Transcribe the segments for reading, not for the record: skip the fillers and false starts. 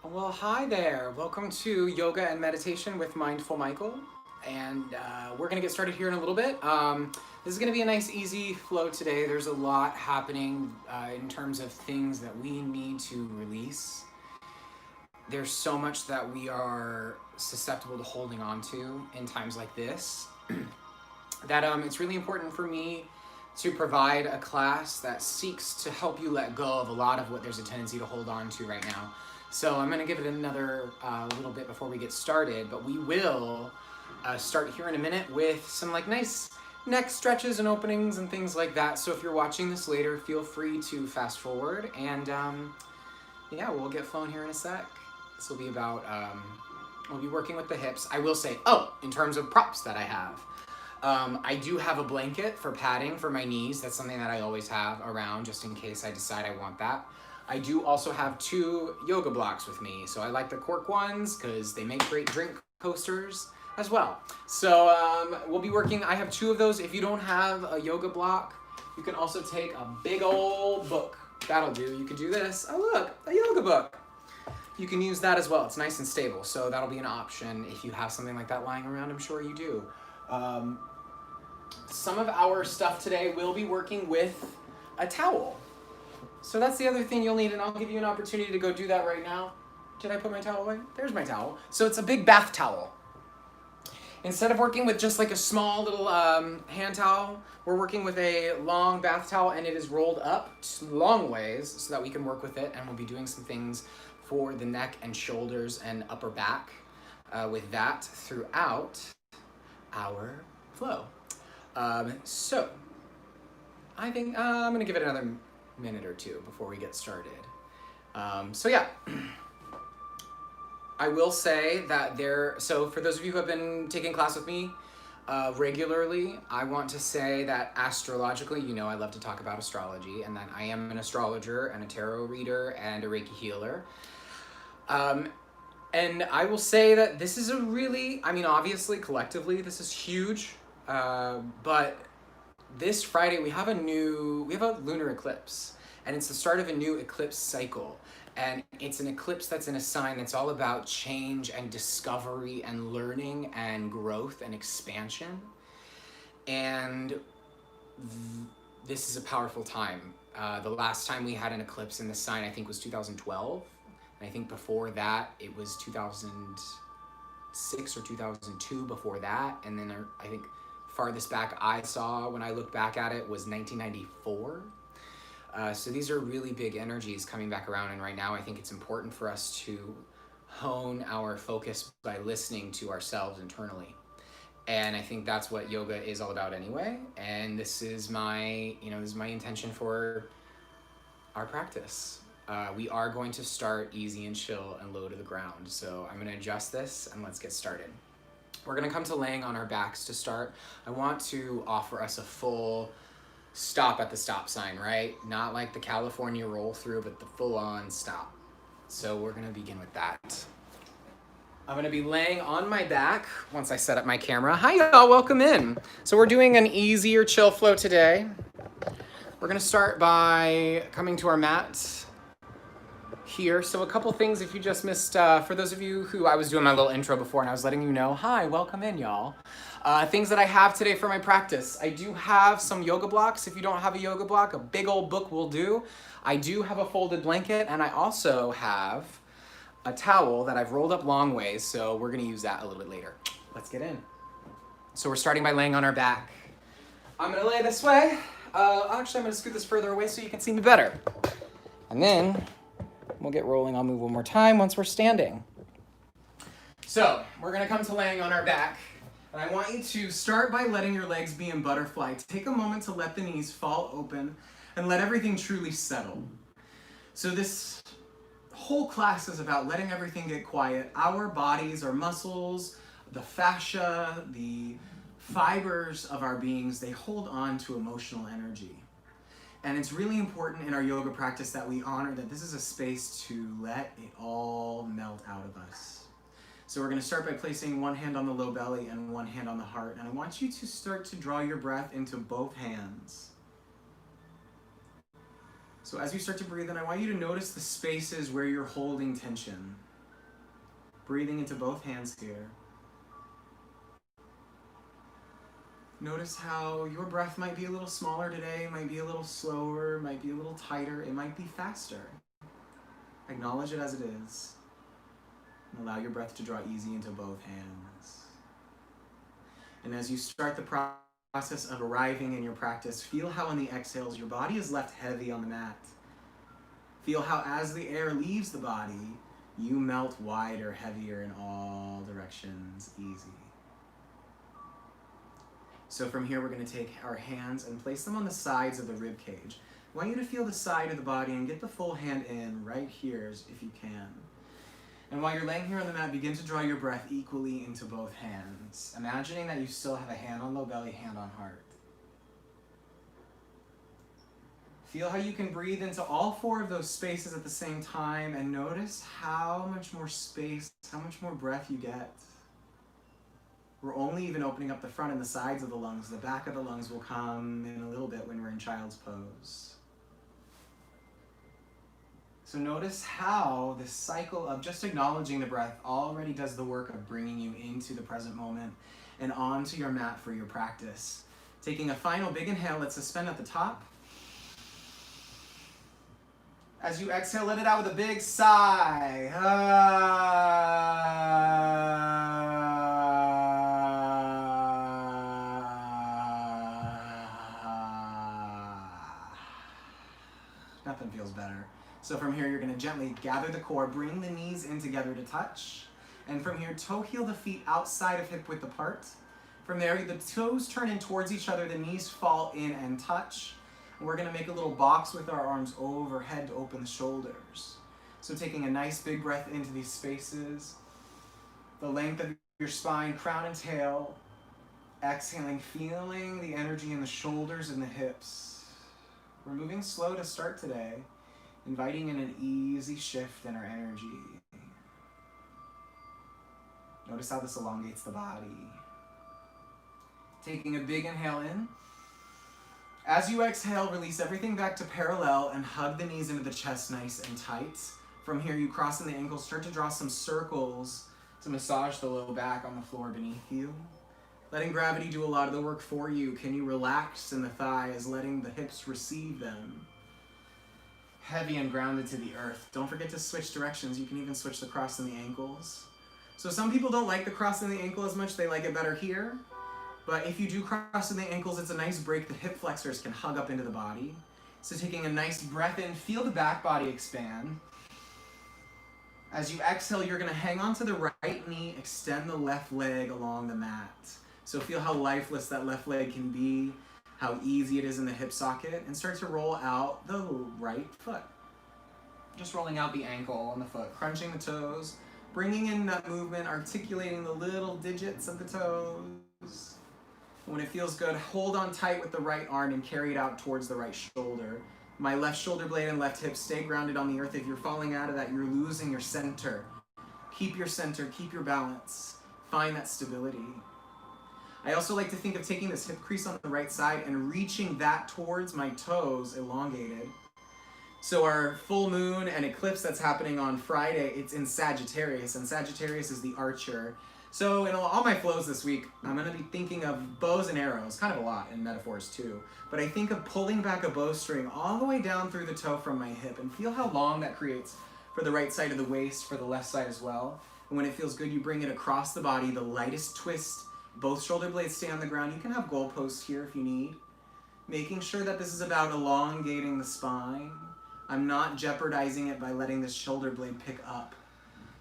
Well, hi there. Welcome to Yoga and Meditation with Mindful Michael. And we're going to get started here in a little bit. This is going to be a nice, easy flow today. There's a lot happening in terms of things that we need to release. There's so much that we are susceptible to holding on to in times like this that it's really important for me to provide a class that seeks to help you let go of a lot of what there's a tendency to hold on to right now. So I'm going to give it another little bit before we get started, but we will start here in a minute with some like nice neck stretches and openings and things like that. So if you're watching this later, feel free to fast forward, and yeah, we'll get flowing here in a sec. This will be about, we'll be working with the hips. I will say, in terms of props that I have, I do have a blanket for padding for my knees. That's something that I always have around just in case I decide I want that. I do also have 2 yoga blocks with me. So I like the cork ones because they make great drink coasters as well. So we'll be working, I have 2 of those. If you don't have a yoga block, you can also take a big old book. That'll do. You can do this. Oh look, a yoga book. You can use that as well. It's nice and stable. So that'll be an option if you have something like that lying around. I'm sure you do. Some of our stuff today will be working with a towel. So that's the other thing you'll need, and I'll give you an opportunity to go do that right now. Did I put my towel away? There's my towel. So it's a big bath towel. Instead of working with just like a small little hand towel, we're working with a long bath towel, and it is rolled up long ways so that we can work with it, and we'll be doing some things for the neck and shoulders and upper back with that throughout our flow. So I think I'm gonna give it another minute or 2 before we get started. So yeah, I will say that so for those of you who have been taking class with me regularly, I want to say that astrologically, you know I love to talk about astrology, and that I am an astrologer and a tarot reader and a Reiki healer. And I will say that this is a really, I mean, obviously, collectively, this is huge, but this Friday we have a lunar eclipse, and it's the start of a new eclipse cycle. And it's an eclipse that's in a sign that's all about change and discovery and learning and growth and expansion. And this is a powerful time. The last time we had an eclipse in the sign, I think, was 2012. And I think before that, it was 2006 or 2002 before that. And then I think farthest back I saw when I looked back at it was 1994. So these are really big energies coming back around. And right now, I think it's important for us to hone our focus by listening to ourselves internally. And I think that's what yoga is all about anyway. And this is my intention for our practice. We are going to start easy and chill and low to the ground. So I'm going to adjust this and let's get started. We're going to come to laying on our backs to start. I want to offer us a full stop at the stop sign, right? Not like the California roll through, but the full on stop. So we're going to begin with that. I'm going to be laying on my back once I set up my camera. Hi y'all, welcome in. So we're doing an easier chill flow today. We're going to start by coming to our mat here. So a couple things if you just missed, for those of you who I was doing my little intro before and I was letting you know, hi, welcome in y'all. Things that I have today for my practice. I do have some yoga blocks. If you don't have a yoga block, a big old book will do. I do have a folded blanket, and I also have a towel that I've rolled up long ways, so we're gonna use that a little bit later. Let's get in. So we're starting by laying on our back. I'm gonna lay this way. Actually, I'm gonna scoot this further away so you can see me better. And then we'll get rolling. I'll move one more time once we're standing. So we're gonna come to laying on our back. And I want you to start by letting your legs be in butterfly. Take a moment to let the knees fall open and let everything truly settle. So this whole class is about letting everything get quiet. Our bodies, our muscles, the fascia, the fibers of our beings, they hold on to emotional energy. And it's really important in our yoga practice that we honor that this is a space to let it all melt out of us. So we're going to start by placing one hand on the low belly and one hand on the heart. And I want you to start to draw your breath into both hands. So as you start to breathe in, I want you to notice the spaces where you're holding tension. Breathing into both hands here. Notice how your breath might be a little smaller today, might be a little slower, might be a little tighter, it might be faster. Acknowledge it as it is. And allow your breath to draw easy into both hands. And as you start the process of arriving in your practice, feel how on the exhales your body is left heavy on the mat. Feel how as the air leaves the body, you melt wider, heavier in all directions, easy. So from here, we're going to take our hands and place them on the sides of the rib cage. I want you to feel the side of the body and get the full hand in right here if you can. And while you're laying here on the mat, begin to draw your breath equally into both hands, imagining that you still have a hand on low belly, hand on heart. Feel how you can breathe into all four of those spaces at the same time, and notice how much more space, how much more breath you get. We're only even opening up the front and the sides of the lungs. The back of the lungs will come in a little bit when we're in child's pose. So notice how this cycle of just acknowledging the breath already does the work of bringing you into the present moment and onto your mat for your practice. Taking a final big inhale, let's suspend at the top. As you exhale, let it out with a big sigh. Nothing feels better. So from here, you're going to gently gather the core, bring the knees in together to touch. And from here, toe heel the feet outside of hip width apart. From there, the toes turn in towards each other, the knees fall in and touch. And we're going to make a little box with our arms overhead to open the shoulders. So taking a nice big breath into these spaces. The length of your spine, crown and tail. Exhaling, feeling the energy in the shoulders and the hips. We're moving slow to start today, inviting in an easy shift in our energy. Notice how this elongates the body. Taking a big inhale in. As you exhale, release everything back to parallel and hug the knees into the chest nice and tight. From here, you cross in the ankles, start to draw some circles to massage the low back on the floor beneath you. Letting gravity do a lot of the work for you. Can you relax in the thighs, letting the hips receive them? Heavy and grounded to the earth. Don't forget to switch directions. You can even switch the cross in the ankles. So some people don't like the cross in the ankle as much. They like it better here. But if you do cross in the ankles, it's a nice break. The hip flexors can hug up into the body. So taking a nice breath in, feel the back body expand. As you exhale, you're going to hang on to the right knee, extend the left leg along the mat. So feel how lifeless that left leg can be, how easy it is in the hip socket, and start to roll out the right foot. Just rolling out the ankle and the foot, crunching the toes, bringing in that movement, articulating the little digits of the toes. When it feels good, hold on tight with the right arm and carry it out towards the right shoulder. My left shoulder blade and left hip stay grounded on the earth. If you're falling out of that, you're losing your center. Keep your center, keep your balance. Find that stability. I also like to think of taking this hip crease on the right side and reaching that towards my toes, elongated. So our full moon and eclipse that's happening on Friday, it's in Sagittarius, and Sagittarius is the archer. So in all my flows this week, I'm going to be thinking of bows and arrows, kind of a lot in metaphors too. But I think of pulling back a bowstring all the way down through the toe from my hip, and feel how long that creates for the right side of the waist, for the left side as well. And when it feels good, you bring it across the body, the lightest twist. Both shoulder blades stay on the ground. You can have goalposts here if you need. Making sure that this is about elongating the spine. I'm not jeopardizing it by letting this shoulder blade pick up.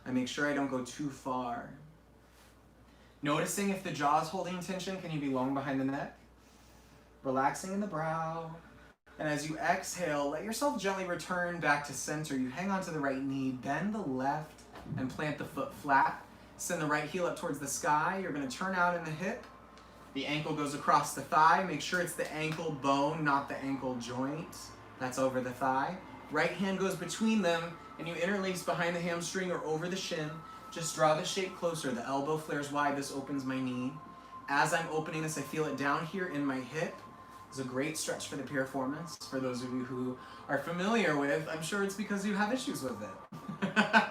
I make sure I don't go too far. Noticing if the jaw is holding tension, can you be long behind the neck? Relaxing in the brow. And as you exhale, let yourself gently return back to center. You hang onto the right knee, bend the left, and plant the foot flat. Send the right heel up towards the sky. You're going to turn out in the hip. The ankle goes across the thigh. Make sure it's the ankle bone, not the ankle joint. That's over the thigh. Right hand goes between them, and you interlace behind the hamstring or over the shin. Just draw the shape closer. The elbow flares wide. This opens my knee. As I'm opening this, I feel it down here in my hip. It's a great stretch for the piriformis. For those of you who are familiar with, I'm sure it's because you have issues with it.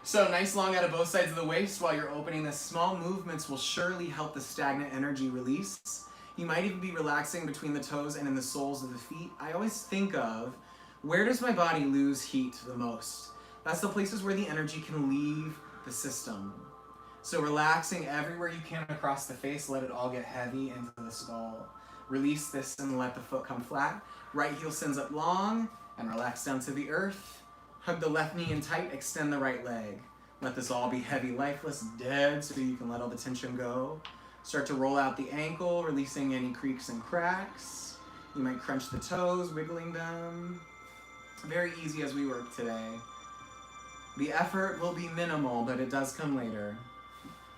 So nice long out of both sides of the waist while you're opening this. Small movements will surely help the stagnant energy release. You might even be relaxing between the toes and in the soles of the feet. I always think of, where does my body lose heat the most? That's the places where the energy can leave the system. So relaxing everywhere you can across the face, let it all get heavy into the skull. Release this and let the foot come flat. Right heel sends up long and relax down to the earth. Hug the left knee in tight, extend the right leg. Let this all be heavy, lifeless, dead, so you can let all the tension go. Start to roll out the ankle, releasing any creaks and cracks. You might crunch the toes, wiggling them. Very easy as we work today. The effort will be minimal, but it does come later.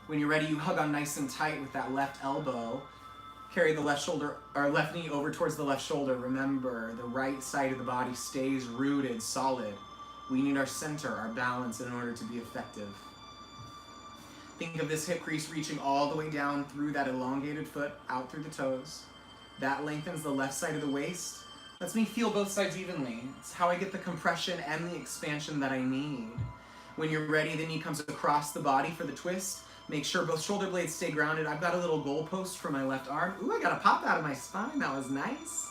When you're ready, you hug on nice and tight with that left elbow. Carry the left shoulder or left knee over towards the left shoulder. Remember, the right side of the body stays rooted, solid. We need our center, our balance in order to be effective. Think of this hip crease reaching all the way down through that elongated foot, out through the toes. That lengthens the left side of the waist. Lets me feel both sides evenly. It's how I get the compression and the expansion that I need. When you're ready, the knee comes across the body for the twist. Make sure both shoulder blades stay grounded. I've got a little goalpost for my left arm. Ooh, I got a pop out of my spine. That was nice.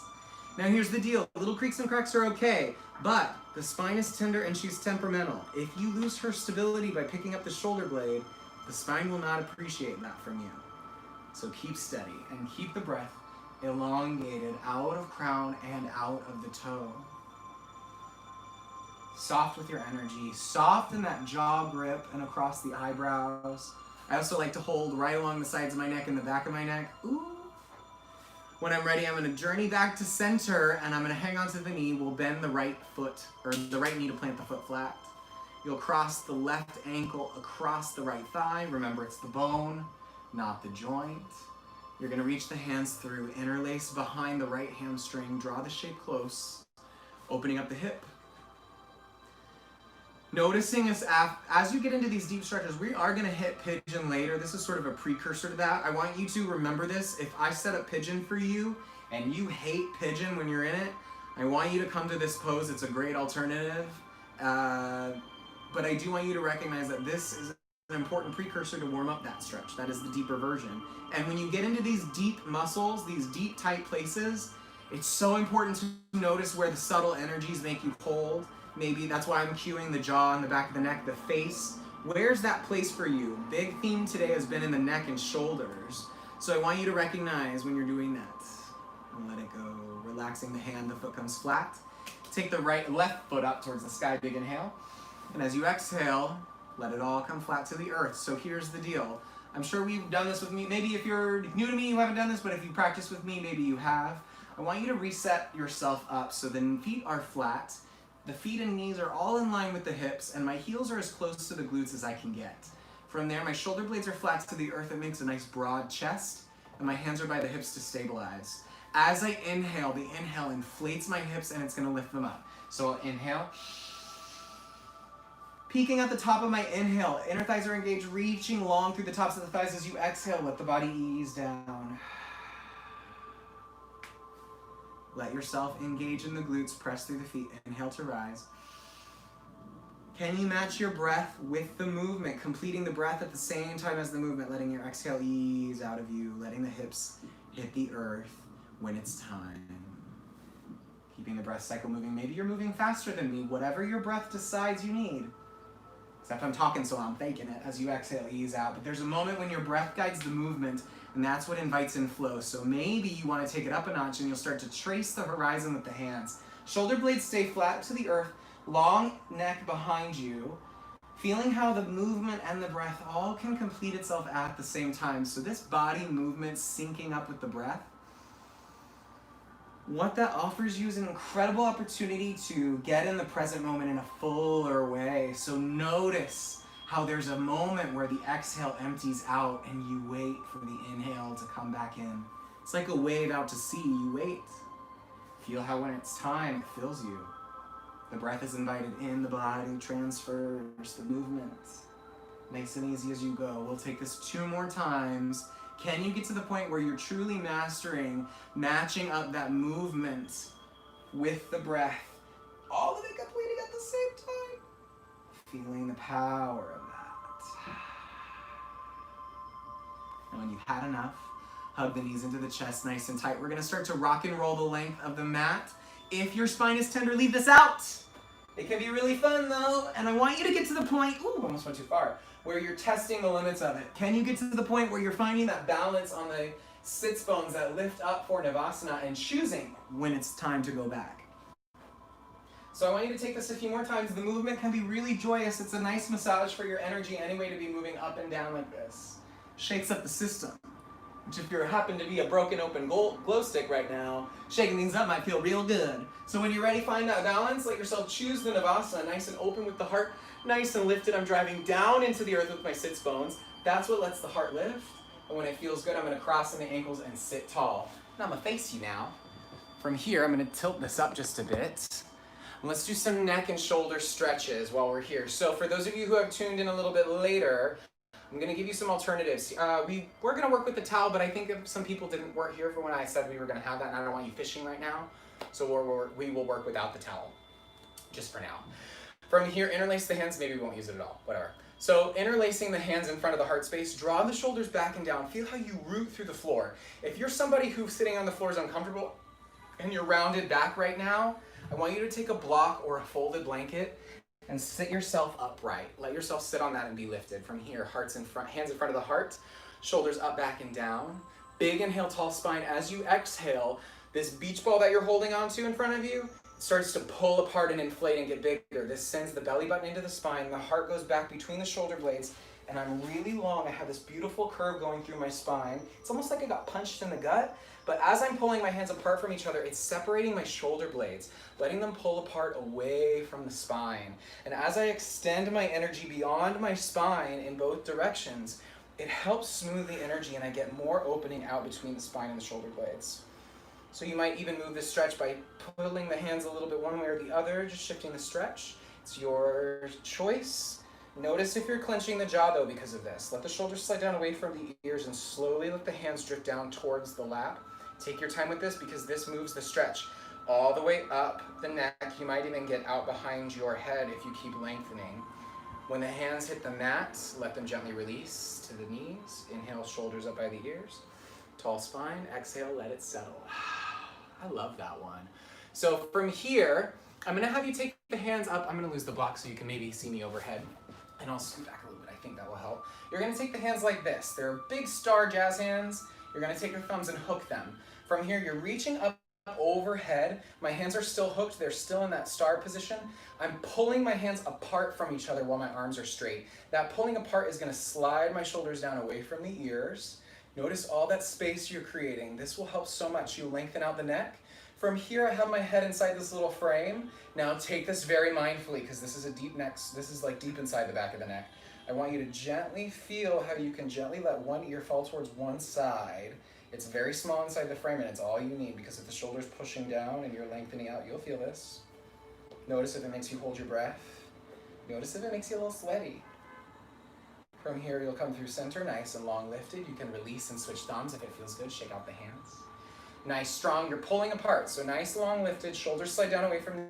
Now here's the deal. Little creaks and cracks are okay, but the spine is tender and she's temperamental. If you lose her stability by picking up the shoulder blade, the spine will not appreciate that from you. So keep steady and keep the breath elongated out of crown and out of the toe. Soft with your energy, soft in that jaw grip and across the eyebrows. I also like to hold right along the sides of my neck and the back of my neck. Ooh. When I'm ready, I'm going to journey back to center and I'm going to hang onto the knee. We'll bend the right foot, or the right knee to plant the foot flat. You'll cross the left ankle across the right thigh. Remember, it's the bone, not the joint. You're going to reach the hands through, interlace behind the right hamstring, draw the shape close, opening up the hip. Noticing as you get into these deep stretches, we are going to hit pigeon later. This is sort of a precursor to that. I want you to remember this. If I set up pigeon for you and you hate pigeon when you're in it, I want you to come to this pose. It's a great alternative. But I do want you to recognize that this is an important precursor to warm up that stretch. That is the deeper version. And when you get into these deep muscles, these deep, tight places, it's so important to notice where the subtle energies make you hold. Maybe that's why I'm cueing the jaw and the back of the neck, the face. Where's that place for you? Big theme today has been in the neck and shoulders. So I want you to recognize when you're doing that. And let it go. Relaxing the hand, the foot comes flat. Take the left foot up towards the sky, big inhale. And as you exhale, let it all come flat to the earth. So here's the deal. I'm sure we've done this with me. Maybe if you're new to me, you haven't done this, but if you practice with me, maybe you have. I want you to reset yourself up so the feet are flat. The feet and knees are all in line with the hips, and my heels are as close to the glutes as I can get. From there, my shoulder blades are flat to the earth. It makes a nice broad chest, and my hands are by the hips to stabilize. As I inhale, the inhale inflates my hips, and it's going to lift them up. So I'll inhale. Peaking at the top of my inhale, inner thighs are engaged, reaching long through the tops of the thighs. As you exhale, let the body ease down. Let yourself engage in the glutes, press through the feet, inhale to rise. Can you match your breath with the movement, completing the breath at the same time as the movement, letting your exhale ease out of you, letting the hips hit the earth when it's time. Keeping the breath cycle moving. Maybe you're moving faster than me, whatever your breath decides you need. Except I'm talking, so I'm faking it. As you exhale, ease out. But there's a moment when your breath guides the movement, and that's what invites in flow. So maybe you want to take it up a notch and you'll start to trace the horizon with the hands. Shoulder blades stay flat to the earth, long neck behind you, feeling how the movement and the breath all can complete itself at the same time. So this body movement syncing up with the breath, what that offers you is an incredible opportunity to get in the present moment in a fuller way. So notice how there's a moment where the exhale empties out and you wait for the inhale to come back in. It's like a wave out to sea, you wait. Feel how when it's time, it fills you. The breath is invited in, the body transfers the movement. Nice and easy as you go. We'll take this 2 more times. Can you get to the point where you're truly mastering, matching up that movement with the breath? All of it completing at the same time. Feeling the power of that. And when you've had enough, hug the knees into the chest nice and tight. We're gonna start to rock and roll the length of the mat. If your spine is tender, leave this out. It can be really fun though, and I want you to get to the point, ooh, almost went too far, where you're testing the limits of it. Can you get to the point where you're finding that balance on the sits bones that lift up for Navasana and choosing when it's time to go back? So I want you to take this a few more times. The movement can be really joyous. It's a nice massage for your energy anyway to be moving up and down like this. Shakes up the system. Which if you happen to be a broken open glow stick right now, shaking things up might feel real good. So when you're ready, find that balance. Let yourself choose the Navasana, nice and open with the heart, nice and lifted. I'm driving down into the earth with my sits bones. That's what lets the heart lift. And when it feels good, I'm gonna cross in the ankles and sit tall. And I'm gonna face you now. From here, I'm gonna tilt this up just a bit. And let's do some neck and shoulder stretches while we're here. So for those of you who have tuned in a little bit later, I'm going to give you some alternatives. We're going to work with the towel, but I think some people didn't work here for when I said we were going to have that, and I don't want you fishing right now. So we will work without the towel, just for now. From here, interlace the hands. Maybe we won't use it at all, whatever. So interlacing the hands in front of the heart space, draw the shoulders back and down. Feel how you root through the floor. If you're somebody who's sitting on the floor is uncomfortable and you're rounded back right now, I want you to take a block or a folded blanket and sit yourself upright. Let yourself sit on that and be lifted. From here, hearts in front, hands in front of the heart, shoulders up, back, and down. Big inhale, tall spine. As you exhale, this beach ball that you're holding onto in front of you starts to pull apart and inflate and get bigger. This sends the belly button into the spine. The heart goes back between the shoulder blades, and I'm really long. I have this beautiful curve going through my spine. It's almost like I got punched in the gut. But as I'm pulling my hands apart from each other, it's separating my shoulder blades, letting them pull apart away from the spine. And as I extend my energy beyond my spine in both directions, it helps smooth the energy and I get more opening out between the spine and the shoulder blades. So you might even move this stretch by pulling the hands a little bit one way or the other, just shifting the stretch. It's your choice. Notice if you're clenching the jaw though because of this. Let the shoulders slide down away from the ears and slowly let the hands drift down towards the lap. Take your time with this because this moves the stretch all the way up the neck. You might even get out behind your head if you keep lengthening. When the hands hit the mat, let them gently release to the knees. Inhale, shoulders up by the ears. Tall spine, exhale, let it settle. I love that one. So from here, I'm gonna have you take the hands up. I'm gonna lose the block so you can maybe see me overhead. And I'll scoot back a little bit, I think that will help. You're gonna take the hands like this. They're big star jazz hands. You're gonna take your thumbs and hook them. From here, you're reaching up overhead. My hands are still hooked. They're still in that star position. I'm pulling my hands apart from each other while my arms are straight. That pulling apart is gonna slide my shoulders down away from the ears. Notice all that space you're creating. This will help so much. You lengthen out the neck. From here, I have my head inside this little frame. Now take this very mindfully because this is a deep neck. This is like deep inside the back of the neck. I want you to gently feel how you can gently let one ear fall towards one side. It's very small inside the frame and it's all you need because if the shoulder's pushing down and you're lengthening out, you'll feel this. Notice if it makes you hold your breath. Notice if it makes you a little sweaty. From here, you'll come through center, nice and long lifted. You can release and switch thumbs if it feels good. Shake out the hands. Nice, strong. You're pulling apart. So nice, long lifted. Shoulders slide down away from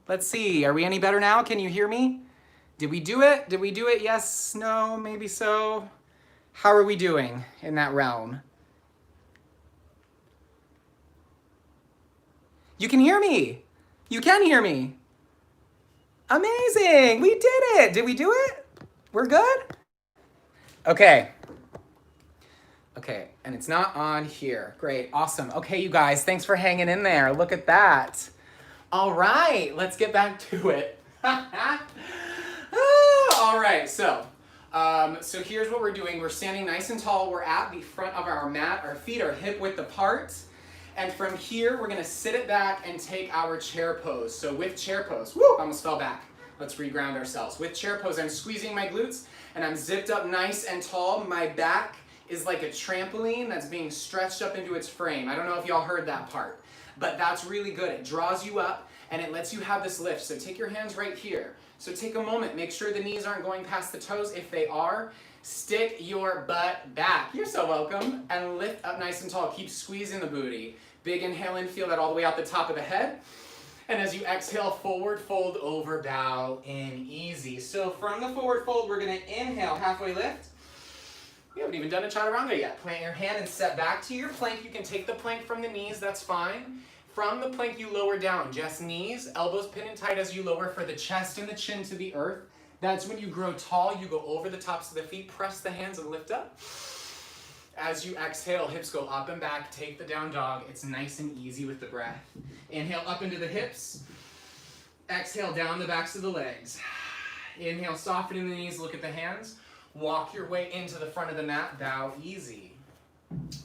Let's see, are we any better now? Can you hear me? Did we do it? Did we do it? Yes, no, maybe so. How are we doing in that realm? You can hear me. You can hear me. Amazing, we did it. Did we do it? We're good? Okay. Okay, and it's not on here. Great, awesome. Okay, you guys, thanks for hanging in there. Look at that. All right, let's get back to it. All right, so here's what we're doing. We're standing nice and tall. We're at the front of our mat. Our feet are hip width apart. And from here, we're gonna sit it back and take our chair pose. So with chair pose, woo, almost fell back. Let's reground ourselves. With chair pose, I'm squeezing my glutes and I'm zipped up nice and tall. My back is like a trampoline that's being stretched up into its frame. I don't know if y'all heard that part, but that's really good. It draws you up and it lets you have this lift. So take your hands right here. So take a moment, make sure the knees aren't going past the toes. If they are, stick your butt back. You're so welcome. And lift up nice and tall. Keep squeezing the booty. Big inhale in, feel that all the way out the top of the head. And as you exhale, forward fold over, bow in, easy. So from the forward fold, we're gonna inhale, halfway lift. We haven't even done a chaturanga yet. Plant your hand and step back to your plank. You can take the plank from the knees, that's fine. From the plank, you lower down, just knees, elbows pinned tight as you lower for the chest and the chin to the earth. That's when you grow tall, you go over the tops of the feet, press the hands and lift up. As you exhale, hips go up and back, take the down dog. It's nice and easy with the breath. Inhale up into the hips. Exhale down the backs of the legs. Inhale, softening the knees, look at the hands. Walk your way into the front of the mat, bow easy.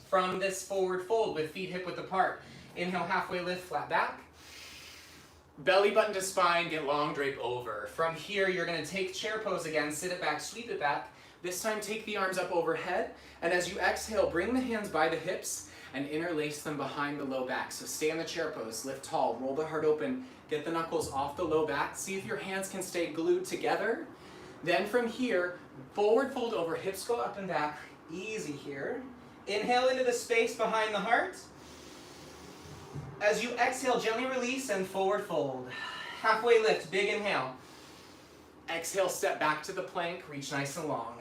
From this forward fold with feet hip width apart, inhale, halfway lift, flat back. Belly button to spine, get long, drape over. From here, you're gonna take chair pose again, sit it back, sweep it back. This time, take the arms up overhead, and as you exhale, bring the hands by the hips and interlace them behind the low back. So stay in the chair pose, lift tall, roll the heart open, get the knuckles off the low back. See if your hands can stay glued together. Then from here, forward fold over, hips go up and back, easy here. Inhale into the space behind the heart. As you exhale, gently release and forward fold. Halfway lift, big inhale. Exhale, step back to the plank, reach nice and long.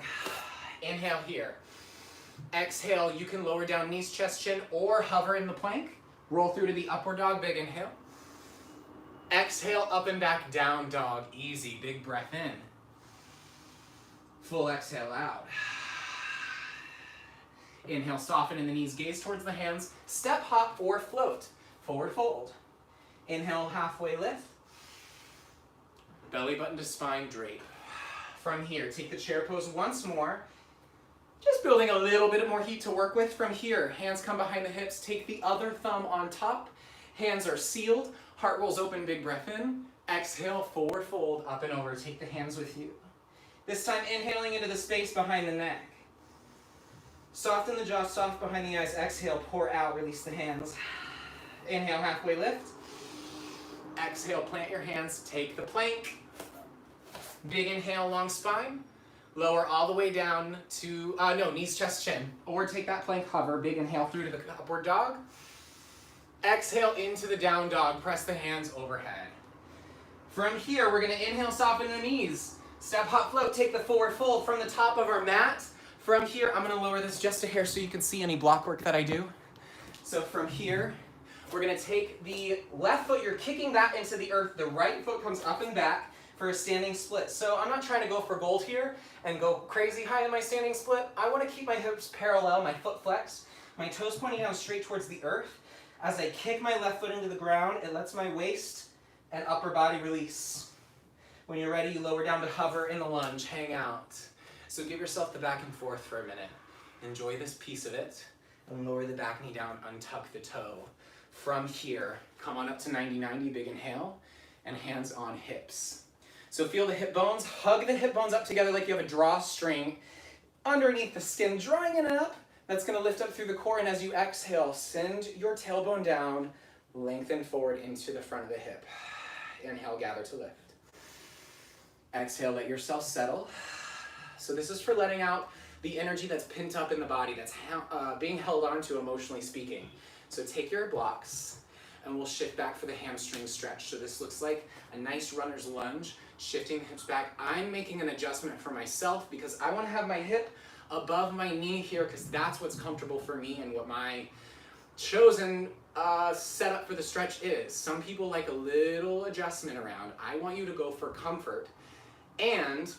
Inhale here. Exhale, you can lower down knees, chest, chin, or hover in the plank. Roll through to the upward dog, big inhale. Exhale, up and back, down dog, easy, big breath in. Full exhale out. Inhale, soften in the knees, gaze towards the hands, step, hop, or float. Forward fold. Inhale, halfway lift. Belly button to spine, drape. From here, take the chair pose once more. Just building a little bit more heat to work with. From here, hands come behind the hips, take the other thumb on top. Hands are sealed, heart rolls open, big breath in. Exhale, forward fold, up and over, take the hands with you. This time, inhaling into the space behind the neck. Soften the jaw, soft behind the eyes. Exhale, pour out, release the hands. Inhale, halfway lift. Exhale, plant your hands, take the plank. Big inhale, long spine. Lower all the way down to, knees, chest, chin. Or take that plank, hover, big inhale through to the upward dog. Exhale into the down dog, press the hands overhead. From here, we're gonna inhale, soften the knees. Step, hop, float, take the forward fold from the top of our mat. From here, I'm gonna lower this just a hair so you can see any block work that I do. So from here, we're gonna take the left foot, you're kicking that into the earth, the right foot comes up and back for a standing split. So I'm not trying to go for gold here and go crazy high in my standing split. I wanna keep my hips parallel, my foot flexed, my toes pointing down straight towards the earth. As I kick my left foot into the ground, it lets my waist and upper body release. When you're ready, you lower down to hover in the lunge, hang out. So give yourself the back and forth for a minute. Enjoy this piece of it. And lower the back knee down, untuck the toe. From here, come on up to 90-90, big inhale, and hands on hips. So feel the hip bones, hug the hip bones up together like you have a drawstring underneath the skin, drawing it up. That's gonna lift up through the core, and as you exhale, send your tailbone down, lengthen forward into the front of the hip. Inhale, gather to lift. Exhale, let yourself settle. So this is for letting out the energy that's pent up in the body, that's being held on to emotionally speaking. So take your blocks, and we'll shift back for the hamstring stretch. So this looks like a nice runner's lunge, shifting the hips back. I'm making an adjustment for myself because I want to have my hip above my knee here because that's what's comfortable for me and what my chosen setup for the stretch is. Some people like a little adjustment around. I want you to go for comfort, and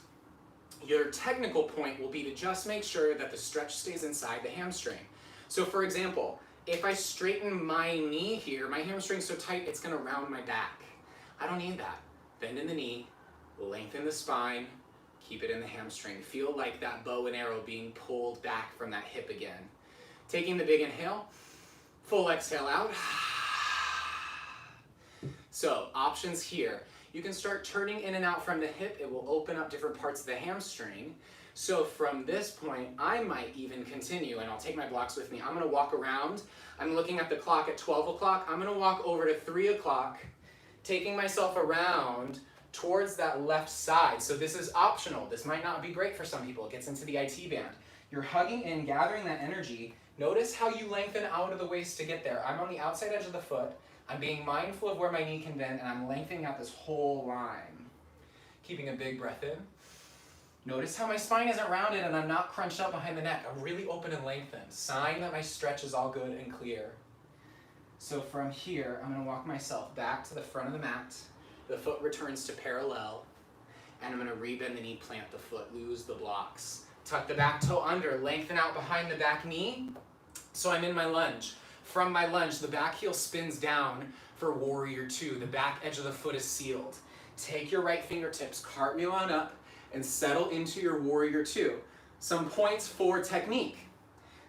your technical point will be to just make sure that the stretch stays inside the hamstring. So for example, if I straighten my knee here, my hamstring's so tight it's gonna round my back. I don't need that. Bend in the knee, lengthen the spine, keep it in the hamstring. Feel like that bow and arrow being pulled back from that hip again. Taking the big inhale, full exhale out. So options here. You can start turning in and out from the hip. It will open up different parts of the hamstring. So from this point, I might even continue, and I'll take my blocks with me. I'm gonna walk around. I'm looking at the clock at 12 o'clock. I'm gonna walk over to 3 o'clock, taking myself around towards that left side. So this is optional. This might not be great for some people. It gets into the IT band. You're hugging in, gathering that energy. Notice how you lengthen out of the waist to get there. I'm on the outside edge of the foot. I'm being mindful of where my knee can bend, and I'm lengthening out this whole line. Keeping a big breath in. Notice how my spine isn't rounded and I'm not crunched up behind the neck. I'm really open and lengthened. Sign that my stretch is all good and clear. So from here, I'm gonna walk myself back to the front of the mat. The foot returns to parallel, and I'm gonna rebend the knee, plant the foot, lose the blocks. Tuck the back toe under, lengthen out behind the back knee. So I'm in my lunge. From my lunge, the back heel spins down for warrior two. The back edge of the foot is sealed. Take your right fingertips, cartwheel on up, and settle into your warrior two. Some points for technique.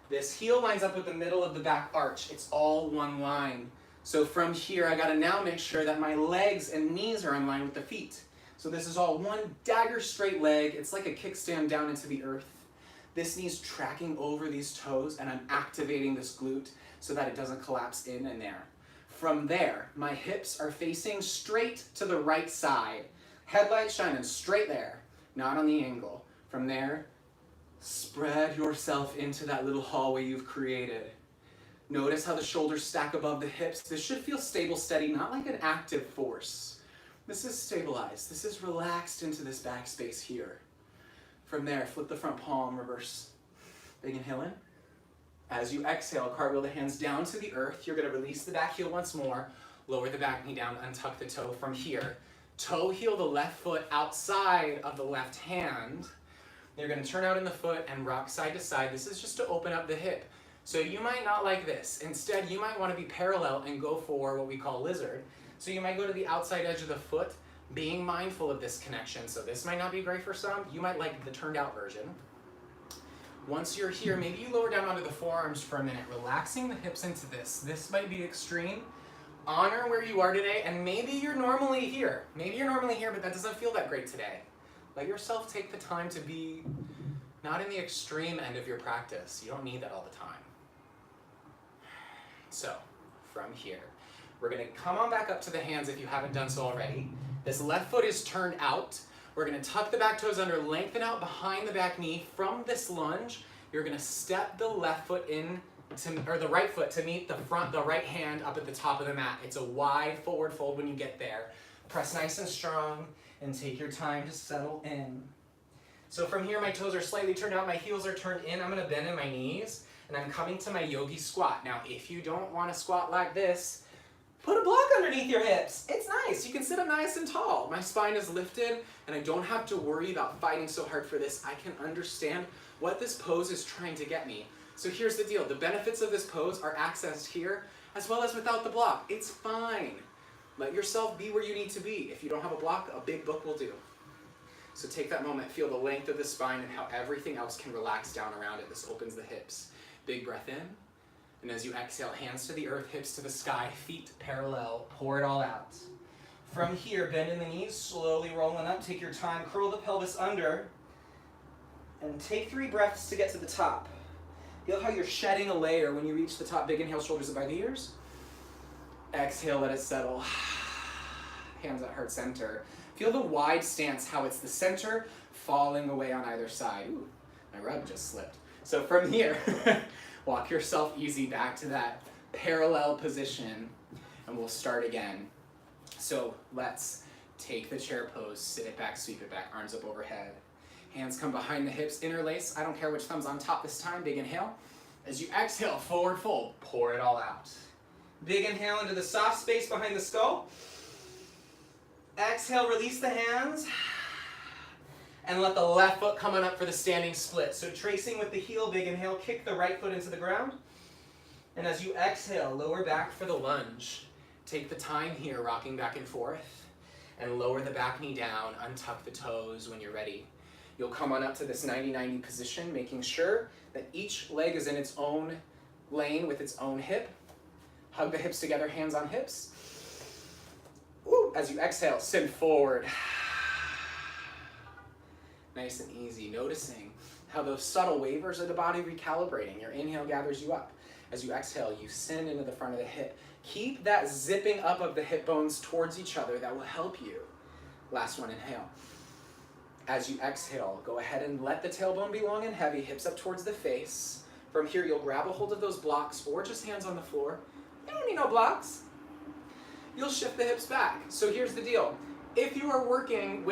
This heel lines up with the middle of the back arch. It's all one line. So from here, I gotta now make sure that my legs and knees are in line with the feet. So this is all one dagger straight leg. It's like a kickstand down into the earth. This knee's tracking over these toes, and I'm activating this glute so that it doesn't collapse in and there. From there, my hips are facing straight to the right side. Headlight shining straight there, not on the angle. From there, spread yourself into that little hallway you've created. Notice how the shoulders stack above the hips. This should feel stable, steady, not like an active force. This is stabilized. This is relaxed into this back space here. From there, flip the front palm, reverse. Big inhale in. As you exhale, cartwheel the hands down to the earth. You're gonna release the back heel once more. Lower the back knee down, untuck the toe from here. Toe heel the left foot outside of the left hand. You're gonna turn out in the foot and rock side to side. This is just to open up the hip. So you might not like this. Instead, you might wanna be parallel and go for what we call lizard. So you might go to the outside edge of the foot, being mindful of this connection. So this might not be great for some. You might like the turned out version. Once you're here, maybe you lower down onto the forearms for a minute, relaxing the hips into this. This might be extreme. Honor where you are today, and maybe you're normally here. Maybe you're normally here, but that doesn't feel that great today. Let yourself take the time to be not in the extreme end of your practice. You don't need that all the time. So, from here, we're gonna come on back up to the hands if you haven't done so already. This left foot is turned out. We're gonna tuck the back toes under, lengthen out behind the back knee. From this lunge, you're gonna step the left foot in, or the right foot to meet the right hand up at the top of the mat. It's a wide forward fold when you get there. Press nice and strong and take your time to settle in. So from here, my toes are slightly turned out, my heels are turned in. I'm gonna bend in my knees and I'm coming to my yogi squat. Now, if you don't wanna squat like this, put a block underneath your hips. It's nice. You can sit up nice and tall. My spine is lifted and I don't have to worry about fighting so hard for this. I can understand what this pose is trying to get me. So here's the deal. The benefits of this pose are accessed here as well as without the block. It's fine. Let yourself be where you need to be. If you don't have a block, a big book will do. So take that moment, feel the length of the spine and how everything else can relax down around it. This opens the hips. Big breath in. And as you exhale, hands to the earth, hips to the sky, feet parallel, pour it all out. From here, bend in the knees, slowly rolling up, take your time, curl the pelvis under, and take 3 breaths to get to the top. Feel how you're shedding a layer when you reach the top. Big inhale, shoulders above the ears. Exhale, let it settle. Hands at heart center. Feel the wide stance, how it's the center falling away on either side. Ooh, my rug just slipped. So from here, walk yourself easy back to that parallel position. and we'll start again. So let's take the chair pose, sit it back, sweep it back, arms up overhead. Hands come behind the hips, interlace. I don't care which thumb's on top this time. Big inhale. As you exhale, forward fold, pour it all out. Big inhale into the soft space behind the skull. Exhale, release the hands. And let the left foot come on up for the standing split. So tracing with the heel, big inhale, kick the right foot into the ground. And as you exhale, lower back for the lunge. Take the time here, rocking back and forth. And lower the back knee down, untuck the toes when you're ready. You'll come on up to this 90-90 position, making sure that each leg is in its own lane with its own hip. Hug the hips together, hands on hips. Woo. As you exhale, send forward. Nice and easy, noticing how those subtle wavers of the body recalibrating. Your inhale gathers you up. As you exhale, you send into the front of the hip. Keep that zipping up of the hip bones towards each other. That will help you. Last one, inhale. As you exhale, go ahead and let the tailbone be long and heavy, hips up towards the face. From here, you'll grab a hold of those blocks or just hands on the floor. You don't need no blocks. You'll shift the hips back. So here's the deal. If you are working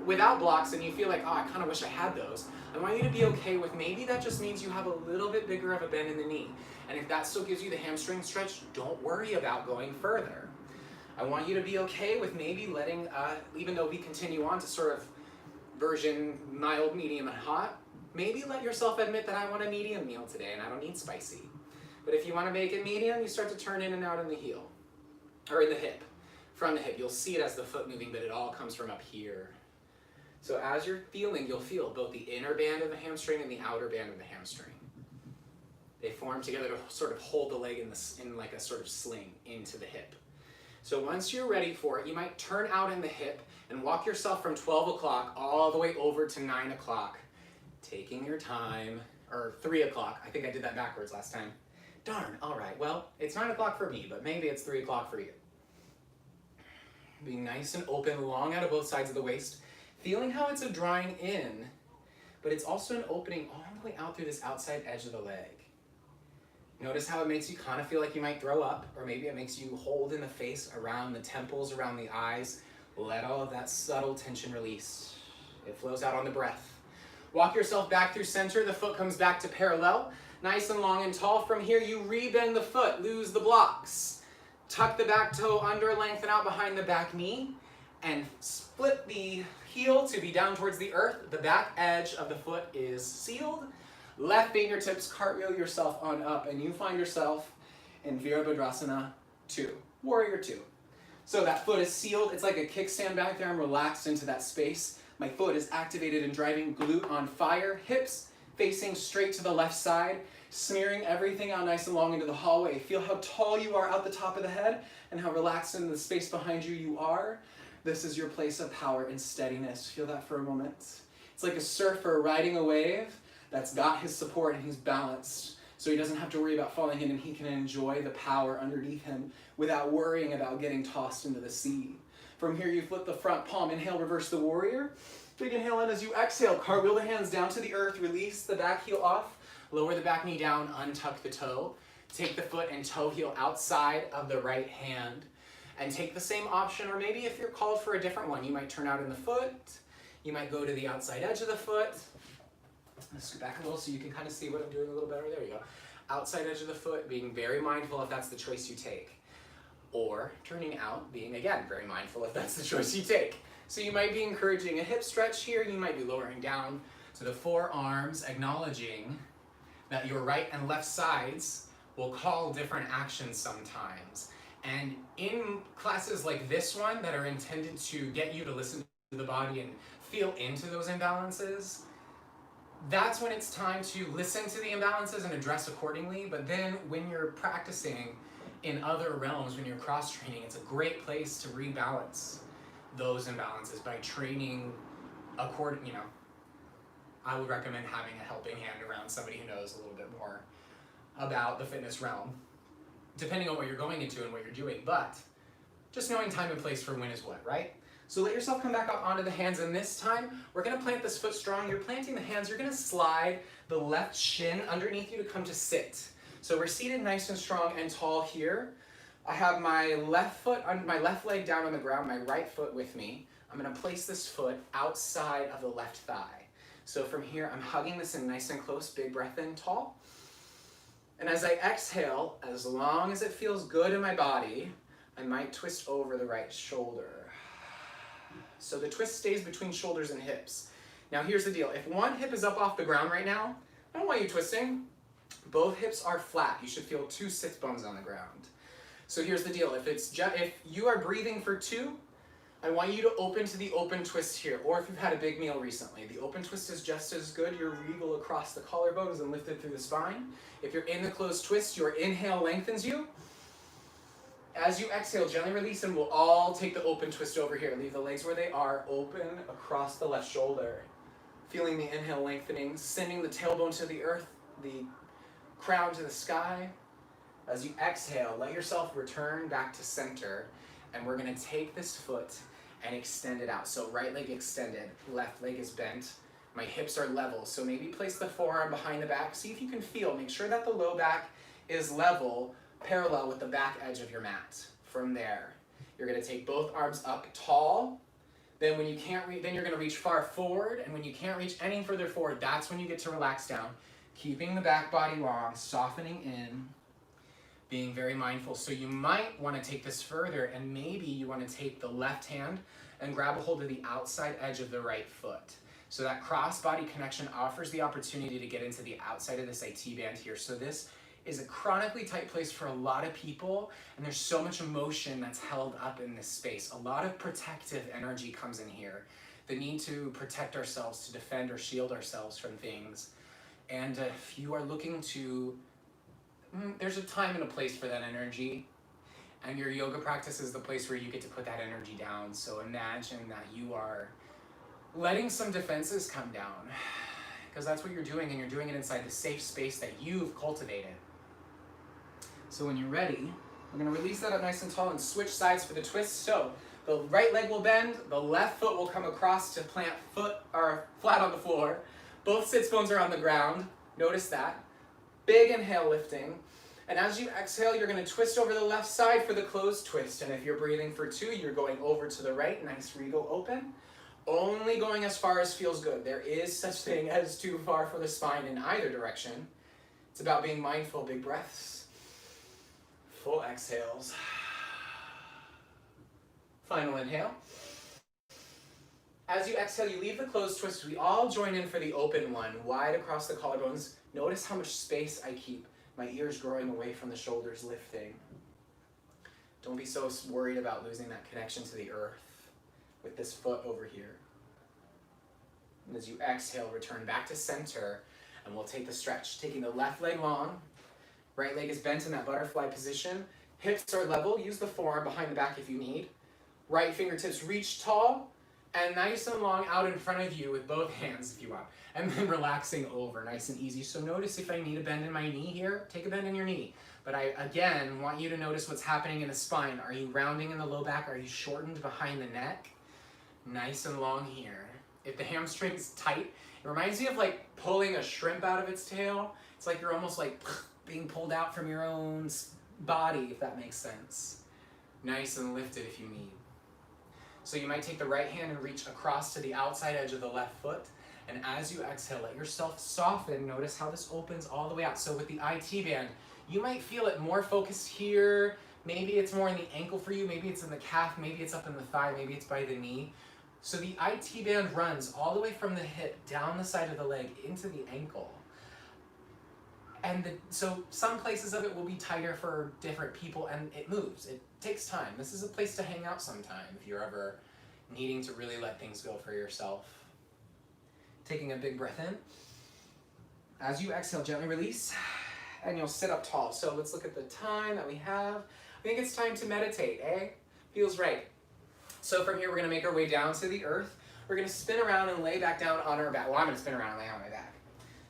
without blocks and you feel like, oh, I kind of wish I had those, I want you to be okay with maybe that just means you have a little bit bigger of a bend in the knee. And if that still gives you the hamstring stretch, don't worry about going further. I want you to be okay with maybe letting, even though we continue on to sort of version mild, medium, and hot, maybe let yourself admit that I want a medium meal today and I don't need spicy. But if you want to make it medium, you start to turn in and out in the heel, or in the hip. From the hip, you'll see it as the foot moving, but it all comes from up here. So as you're feeling, you'll feel both the inner band of the hamstring and the outer band of the hamstring. They form together to sort of hold the leg in like a sort of sling into the hip. So once you're ready for it, you might turn out in the hip and walk yourself from 12 o'clock all the way over to 9 o'clock, taking your time, or 3 o'clock. I think I did that backwards last time. Darn, all right, well, it's 9 o'clock for me, but maybe it's 3 o'clock for you. Being nice and open, long out of both sides of the waist, feeling how it's a drawing in, but it's also an opening all the way out through this outside edge of the leg. Notice how it makes you kind of feel like you might throw up, or maybe it makes you hold in the face, around the temples, around the eyes. Let all of that subtle tension release. It flows out on the breath. Walk yourself back through center. The foot comes back to parallel. Nice and long and tall. From here, you rebend the foot, lose the blocks. Tuck the back toe under, lengthen out behind the back knee, and split the heel to be down towards the earth. The back edge of the foot is sealed. Left fingertips cartwheel yourself on up, and you find yourself in Virabhadrasana 2, Warrior 2. So that foot is sealed. It's like a kickstand back there. I'm relaxed into that space. My foot is activated and driving, glute on fire, hips facing straight to the left side, smearing everything out nice and long into the hallway. Feel how tall you are out the top of the head and how relaxed in the space behind you are. This is your place of power and steadiness. Feel that for a moment. It's like a surfer riding a wave that's got his support and he's balanced, so he doesn't have to worry about falling in, and he can enjoy the power underneath him without worrying about getting tossed into the sea. From here, you flip the front palm, inhale, reverse the warrior. Big inhale in. As you exhale, cartwheel the hands down to the earth, release the back heel off, lower the back knee down, untuck the toe. Take the foot and toe heel outside of the right hand, and take the same option, or maybe if you're called for a different one, you might turn out in the foot, you might go to the outside edge of the foot. Let's scoot back a little so you can kind of see what I'm doing a little better. There you go. Outside edge of the foot, being very mindful if that's the choice you take. Or turning out, being again very mindful if that's the choice you take. So you might be encouraging a hip stretch here, you might be lowering down to the forearms, acknowledging that your right and left sides will call different actions sometimes. And in classes like this one that are intended to get you to listen to the body and feel into those imbalances, that's when it's time to listen to the imbalances and address accordingly. But then when you're practicing in other realms, when you're cross-training, it's a great place to rebalance those imbalances by training according, I would recommend having a helping hand around somebody who knows a little bit more about the fitness realm, depending on what you're going into and what you're doing, but just knowing time and place for when is what, right? So let yourself come back up onto the hands, and this time we're gonna plant this foot strong. You're planting the hands, you're gonna slide the left shin underneath you to come to sit. So we're seated nice and strong and tall here. I have my left foot, on my left leg down on the ground, my right foot with me. I'm gonna place this foot outside of the left thigh. So from here, I'm hugging this in nice and close, big breath in, tall. And as I exhale, as long as it feels good in my body, I might twist over the right shoulder. So the twist stays between shoulders and hips. Now here's the deal. If one hip is up off the ground right now, I don't want you twisting. Both hips are flat. You should feel 2 sit bones on the ground. So here's the deal. If you are breathing for 2, I want you to open to the open twist here. Or if you've had a big meal recently, the open twist is just as good. You're regal across the collarbones and lifted through the spine. If you're in the closed twist, your inhale lengthens you. As you exhale, gently release, and we'll all take the open twist over here. Leave the legs where they are, open across the left shoulder. Feeling the inhale lengthening, sending the tailbone to the earth, the crown to the sky. As you exhale, let yourself return back to center, and we're gonna take this foot and extend it out. So right leg extended, left leg is bent. My hips are level, so maybe place the forearm behind the back. See if you can feel, make sure that the low back is level, parallel with the back edge of your mat. From there, you're gonna take both arms up tall. Then when you can't reach, then you're gonna reach far forward, and when you can't reach any further forward, that's when you get to relax down. Keeping the back body long, softening in, being very mindful. So you might wanna take this further, and maybe you wanna take the left hand and grab a hold of the outside edge of the right foot. So that cross-body connection offers the opportunity to get into the outside of this IT band here. So this is a chronically tight place for a lot of people, and there's so much emotion that's held up in this space. A lot of protective energy comes in here. The need to protect ourselves, to defend or shield ourselves from things. And if you are looking to, there's a time and a place for that energy, and your yoga practice is the place where you get to put that energy down. So imagine that you are letting some defenses come down, because that's what you're doing, and you're doing it inside the safe space that you've cultivated. So when you're ready, we're gonna release that up nice and tall and switch sides for the twist. So the right leg will bend, the left foot will come across to plant foot or flat on the floor. Both sits bones are on the ground. Notice that. Big inhale lifting. And as you exhale, you're gonna twist over the left side for the closed twist. And if you're breathing for 2, you're going over to the right, nice regal open. Only going as far as feels good. There is such thing as too far for the spine in either direction. It's about being mindful, big breaths. Full exhales. Final inhale. As you exhale, you leave the closed twist. We all join in for the open one, wide across the collarbones. Notice how much space I keep. My ears growing away from the shoulders, lifting. Don't be so worried about losing that connection to the earth with this foot over here. And as you exhale, return back to center, and we'll take the stretch. Taking the left leg long, right leg is bent in that butterfly position. Hips are level. Use the forearm behind the back if you need. Right fingertips reach tall and nice and long out in front of you with both hands if you want. And then relaxing over, nice and easy. So notice if I need a bend in my knee here, take a bend in your knee. But I, again, want you to notice what's happening in the spine. Are you rounding in the low back? Are you shortened behind the neck? Nice and long here. If the hamstring's tight, it reminds me of like pulling a shrimp out of its tail. It's like you're almost like being pulled out from your own body, if that makes sense. Nice and lifted if you need. So you might take the right hand and reach across to the outside edge of the left foot. And as you exhale, let yourself soften. Notice how this opens all the way out. So with the IT band, you might feel it more focused here. Maybe it's more in the ankle for you. Maybe it's in the calf. Maybe it's up in the thigh. Maybe it's by the knee. So the IT band runs all the way from the hip, down the side of the leg, into the ankle. And so some places of it will be tighter for different people, and it moves. It takes time. This is a place to hang out sometime if you're ever needing to really let things go for yourself. Taking a big breath in. As you exhale, gently release, and you'll sit up tall. So let's look at the time that we have. I think it's time to meditate, eh? Feels right. So from here, we're gonna make our way down to the earth. We're gonna spin around and lay back down on our back. Well, I'm gonna spin around and lay on my back.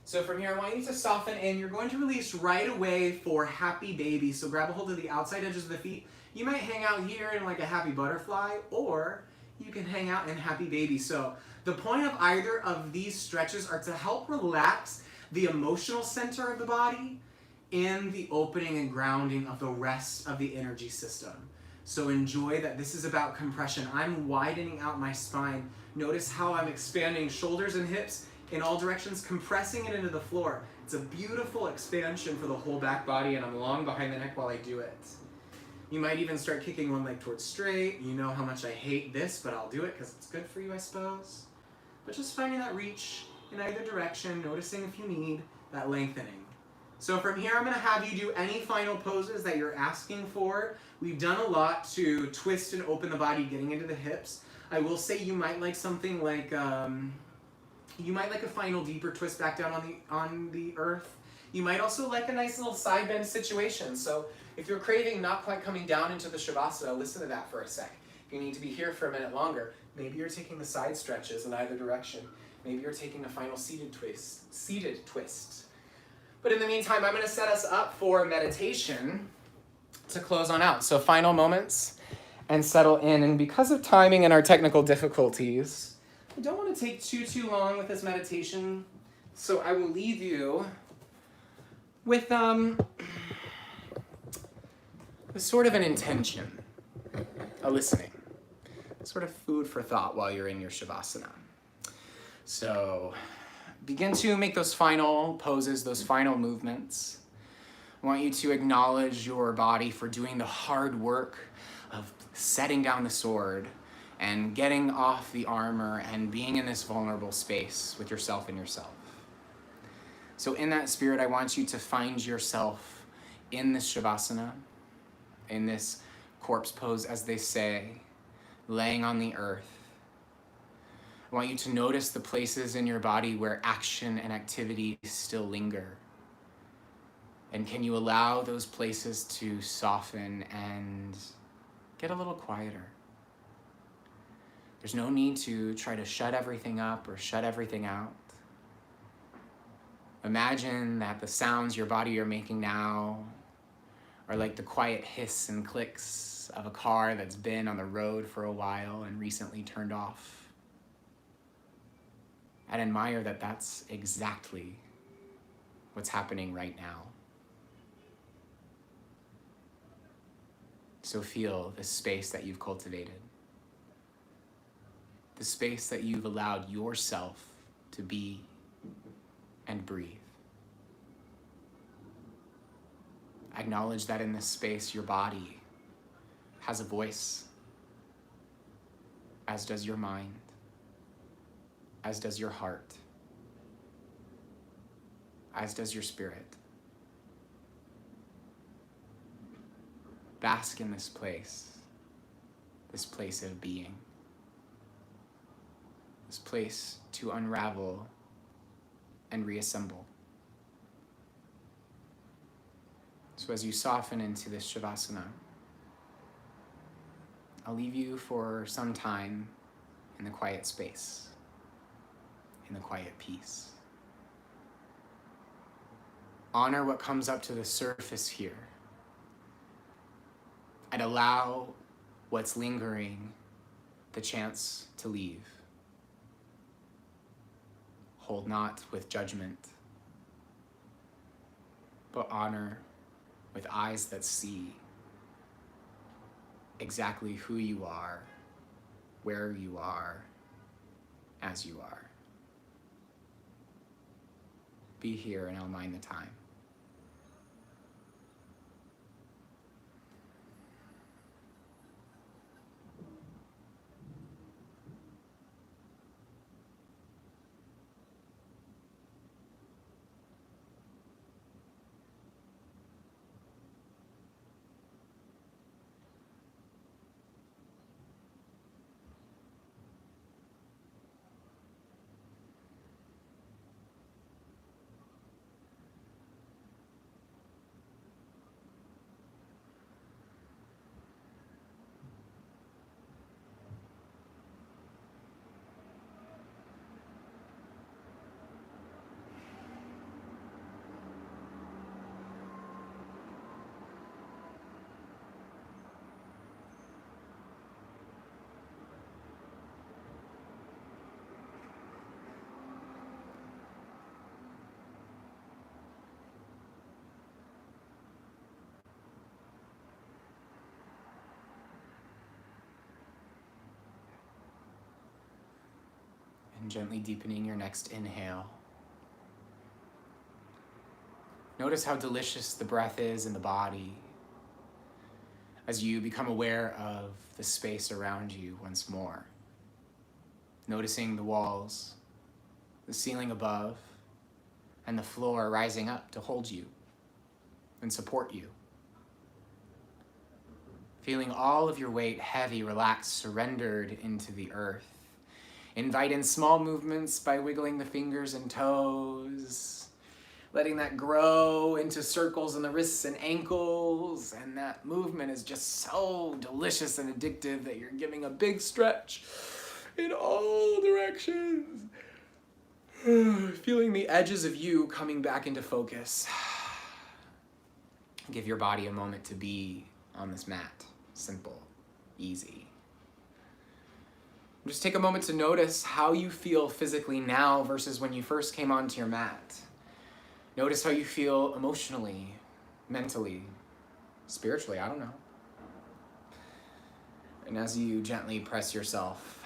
So from here, I want you to soften in. You're going to release right away for happy baby. So grab a hold of the outside edges of the feet. You might hang out here in like a happy butterfly, or you can hang out in happy baby. So the point of either of these stretches are to help relax the emotional center of the body in the opening and grounding of the rest of the energy system. So enjoy that this is about compression. I'm widening out my spine. Notice how I'm expanding shoulders and hips in all directions, compressing it into the floor. It's a beautiful expansion for the whole back body, and I'm long behind the neck while I do it. You might even start kicking one leg towards straight. You know how much I hate this, but I'll do it because it's good for you, I suppose. But just finding that reach in either direction, noticing if you need that lengthening. So from here, I'm going to have you do any final poses that you're asking for. We've done a lot to twist and open the body, getting into the hips. I will say you might like something like, you might like a final deeper twist back down on the earth. You might also like a nice little side bend situation. So if you're craving not quite coming down into the Shavasana, listen to that for a sec. If you need to be here for a minute longer, maybe you're taking the side stretches in either direction. Maybe you're taking a final seated twist. But in the meantime, I'm going to set us up for meditation to close on out. So final moments and settle in. And because of timing and our technical difficulties, I don't want to take too long with this meditation. So I will leave you with sort of an intention, a listening, sort of food for thought while you're in your Shavasana. So begin to make those final poses, those final movements. I want you to acknowledge your body for doing the hard work of setting down the sword and getting off the armor and being in this vulnerable space with yourself and yourself. So in that spirit, I want you to find yourself in this Shavasana, in this corpse pose, as they say, laying on the earth. I want you to notice the places in your body where action and activity still linger. And can you allow those places to soften and get a little quieter? There's no need to try to shut everything up or shut everything out. Imagine that the sounds your body are making now are like the quiet hiss and clicks of a car that's been on the road for a while and recently turned off. And admire that that's exactly what's happening right now. So feel the space that you've cultivated, the space that you've allowed yourself to be and breathe. Acknowledge that in this space, your body has a voice, as does your mind, as does your heart, as does your spirit. Bask in this place of being, this place to unravel and reassemble. So as you soften into this Shavasana, I'll leave you for some time in the quiet space, in the quiet peace. Honor what comes up to the surface here, and allow what's lingering the chance to leave. Hold not with judgment, but honor with eyes that see exactly who you are, where you are, as you are. Be here and I'll mind the time. And gently deepening your next inhale. Notice how delicious the breath is in the body as you become aware of the space around you once more. Noticing the walls, the ceiling above, and the floor rising up to hold you and support you. Feeling all of your weight heavy, relaxed, surrendered into the earth. Invite in small movements by wiggling the fingers and toes, letting that grow into circles in the wrists and ankles, and that movement is just so delicious and addictive that you're giving a big stretch in all directions. Feeling the edges of you coming back into focus. Give your body a moment to be on this mat. Simple, easy. Just take a moment to notice how you feel physically now versus when you first came onto your mat. Notice how you feel emotionally, mentally, spiritually, I don't know. And as you gently press yourself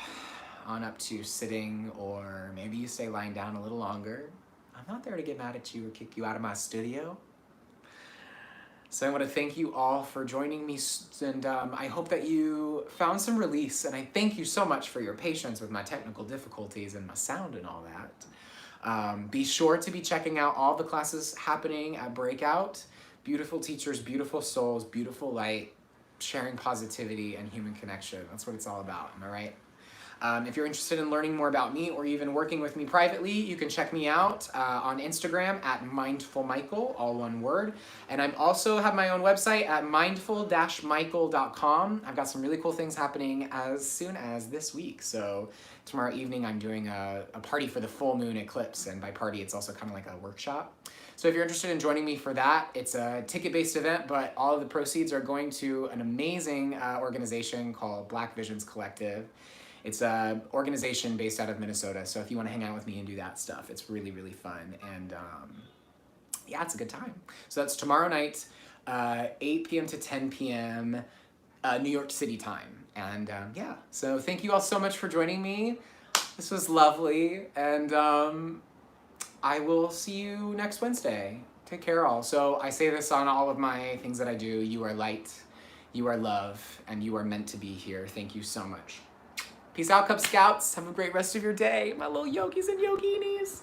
on up to sitting, or maybe you stay lying down a little longer, I'm not there to get mad at you or kick you out of my studio. So I want to thank you all for joining me, and I hope that you found some release, and I thank you so much for your patience with my technical difficulties and my sound and all that. Be sure to be checking out all the classes happening at Breakout. Beautiful teachers, beautiful souls, beautiful light, sharing positivity and human connection. That's what it's all about, am I right? If you're interested in learning more about me or even working with me privately, you can check me out on Instagram at mindfulmichael, all one word. And I also have my own website at mindful-michael.com. I've got some really cool things happening as soon as this week. So tomorrow evening, I'm doing a party for the full moon eclipse. And by party, it's also kind of like a workshop. So if you're interested in joining me for that, it's a ticket-based event, but all of the proceeds are going to an amazing organization called Black Visions Collective. It's an organization based out of Minnesota, so if you want to hang out with me and do that stuff, it's really, really fun, and yeah, it's a good time. So that's tomorrow night, 8 p.m. to 10 p.m. New York City time, and yeah, so thank you all so much for joining me. This was lovely, and I will see you next Wednesday. Take care, all. So I say this on all of my things that I do. You are light, you are love, and you are meant to be here. Thank you so much. Peace out, Cub Scouts. Have a great rest of your day, my little yogis and yoginis.